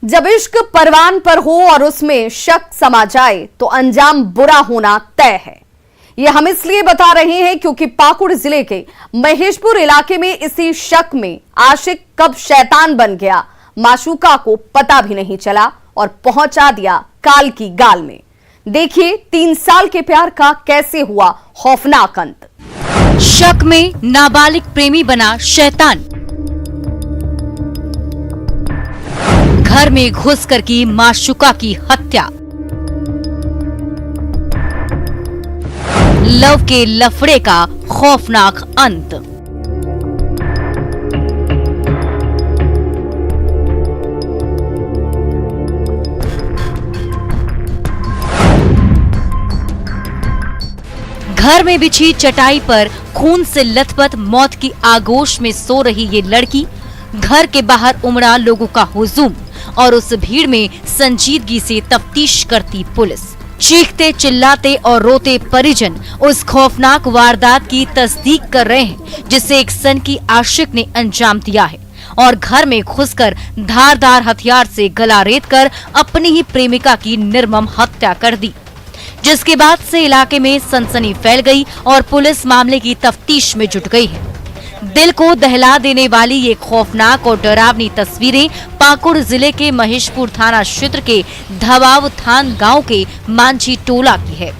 जब इश्क परवान पर हो और उसमें शक समा जाए तो अंजाम बुरा होना तय है। यह हम इसलिए बता रहे हैं क्योंकि पाकुड़ जिले के महेशपुर इलाके में इसी शक में आशिक कब शैतान बन गया, माशूका को पता भी नहीं चला और पहुंचा दिया काल की गाल में। देखिए 3 साल के प्यार का कैसे हुआ खौफनाक अंत। शक में नाबालिग प्रेमी बना शैतान, घर में घुसकर की माशूका की हत्या, लव के लफड़े का खौफनाक अंत। घर में बिछी चटाई पर खून से लथपथ मौत की आगोश में सो रही ये लड़की, घर के बाहर उमड़ा लोगों का हुजूम और उस भीड़ में संजीदगी से तफ्तीश करती पुलिस। चीखते चिल्लाते और रोते परिजन उस खौफनाक वारदात की तस्दीक कर रहे हैं जिसे एक सन की आशिक ने अंजाम दिया है और घर में घुसकर धारदार हथियार से गला रेतकर अपनी ही प्रेमिका की निर्मम हत्या कर दी, जिसके बाद से इलाके में सनसनी फैल गई और पुलिस मामले की तफ्तीश में जुट गई है। दिल को दहला देने वाली ये खौफनाक और डरावनी तस्वीरें पाकुड़ जिले के महेशपुर थाना क्षेत्र के धवाव थान गांव के मांझी टोला की है,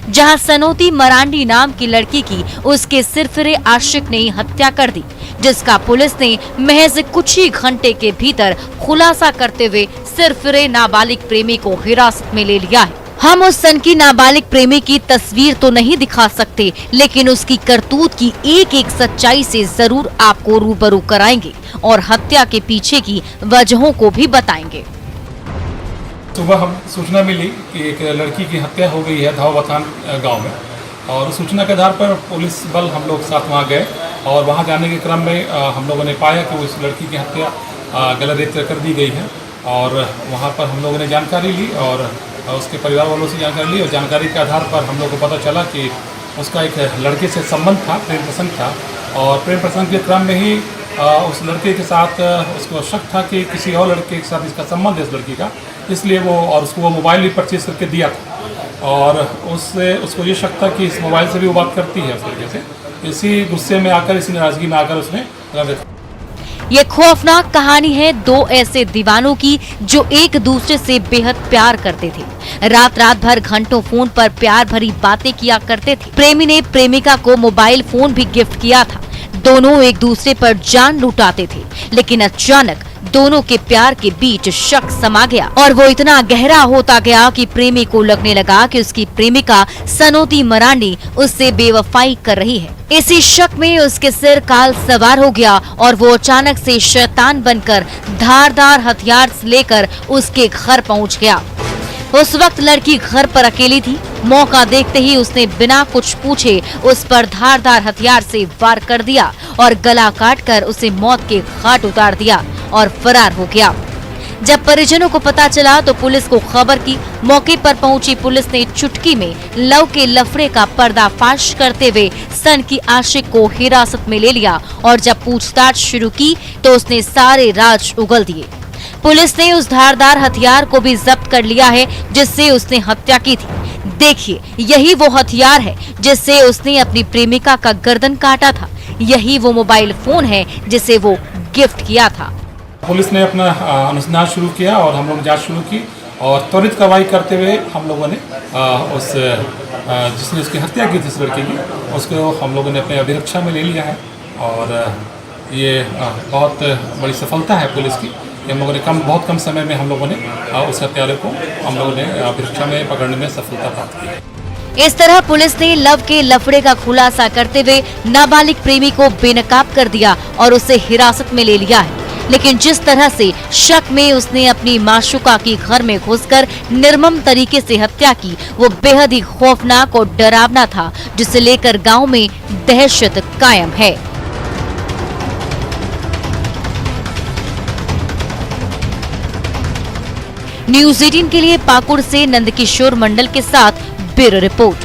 जहां सनोती मरांडी नाम की लड़की की उसके सिरफिरे आशिक ने हत्या कर दी, जिसका पुलिस ने महज कुछ ही घंटे के भीतर खुलासा करते हुए सिरफिरे नाबालिग प्रेमी को हिरासत में ले लिया है। हम उस सन की नाबालिग प्रेमी की तस्वीर तो नहीं दिखा सकते, लेकिन उसकी करतूत की एक एक सच्चाई से जरूर आपको रूबरू कराएंगे और हत्या के पीछे की वजहों को भी बताएंगे। सुबह हम सूचना मिली कि एक लड़की की हत्या हो गई है धावबथान गांव में, और सूचना के आधार पर पुलिस बल हम लोग साथ वहां गए और वहां जाने के क्रम में हम लोगों ने पाया कि उस लड़की की हत्या गला रेत कर दी गई है। और वहां पर हम लोगों ने जानकारी ली और उसके परिवार वालों से जानकारी ली और जानकारी के आधार पर हम लोग को पता चला कि उसका एक लड़के से संबंध था, प्रेम प्रसंग था, और प्रेम प्रसंग के क्रम में ही उस लड़के के साथ उसको शक था कि किसी और लड़के के साथ इसका संबंध है इस लड़की का, इसलिए उसको वो मोबाइल भी परचेज करके दिया था और उसको ये शक था कि इस मोबाइल से भी वो बात करती है उस लड़के से। इसी गुस्से में आकर, इसी नाराजगी में आकर उसने ये खौफनाक कहानी है दो ऐसे दीवानों की जो एक दूसरे से बेहद प्यार करते थे। रात भर घंटों फोन पर प्यार भरी बातें किया करते थे। प्रेमी ने प्रेमिका को मोबाइल फोन भी गिफ्ट किया था। दोनों एक दूसरे पर जान लुटाते थे, लेकिन अचानक दोनों के प्यार के बीच शक समा गया और वो इतना गहरा होता गया कि प्रेमी को लगने लगा कि उसकी प्रेमिका सनोती मरांडी उससे बेवफाई कर रही है। इसी शक में उसके सिर काल सवार हो गया और वो अचानक से शैतान बनकर धारदार हथियार लेकर उसके घर पहुंच गया। उस वक्त लड़की घर पर अकेली थी। मौका देखते ही उसने बिना कुछ पूछे उस पर धारदार हथियार से वार कर दिया और गला काटकर उसे मौत के घाट उतार दिया और फरार हो गया। जब परिजनों को पता चला तो पुलिस को खबर की। मौके पर पहुंची पुलिस ने चुटकी में लव के लफड़े का पर्दाफाश करते हुए सन की आशिक को हिरासत में ले लिया और जब पूछताछ शुरू की तो उसने सारे राज उगल दिए। पुलिस ने उस धारदार हथियार को भी जब्त कर लिया है जिससे उसने हत्या की थी। देखिए, यही वो हथियार है जिससे उसने अपनी प्रेमिका का गर्दन काटा था। यही वो मोबाइल फोन है जिसे वो गिफ्ट किया था। पुलिस ने अपना अनुसंधान शुरू किया और हम लोग जांच शुरू की और त्वरित कार्रवाई करते हुए हम लोगों ने जिसने उसकी हत्या की थी इस लड़की की, उसको हम लोगों ने अपने अभिरक्षा में ले लिया है। और ये बहुत बड़ी सफलता है पुलिस की। हम लोगों ने बहुत कम समय में हम लोगों ने उस हत्यारे को हम लोगों ने अभिरक्षा में पकड़ने में सफलता प्राप्त की। इस तरह पुलिस ने लव के लफड़े का खुलासा करते हुए नाबालिग प्रेमी को बेनकाब कर दिया और उसे हिरासत में ले लिया है। लेकिन जिस तरह से शक में उसने अपनी माशूका की घर में घुसकर निर्मम तरीके से हत्या की, वो बेहद ही खौफनाक और डरावना था, जिसे लेकर गांव में दहशत कायम है। न्यूज़ 18 के लिए पाकुड़ से नंदकिशोर मंडल के साथ ब्यूरो रिपोर्ट।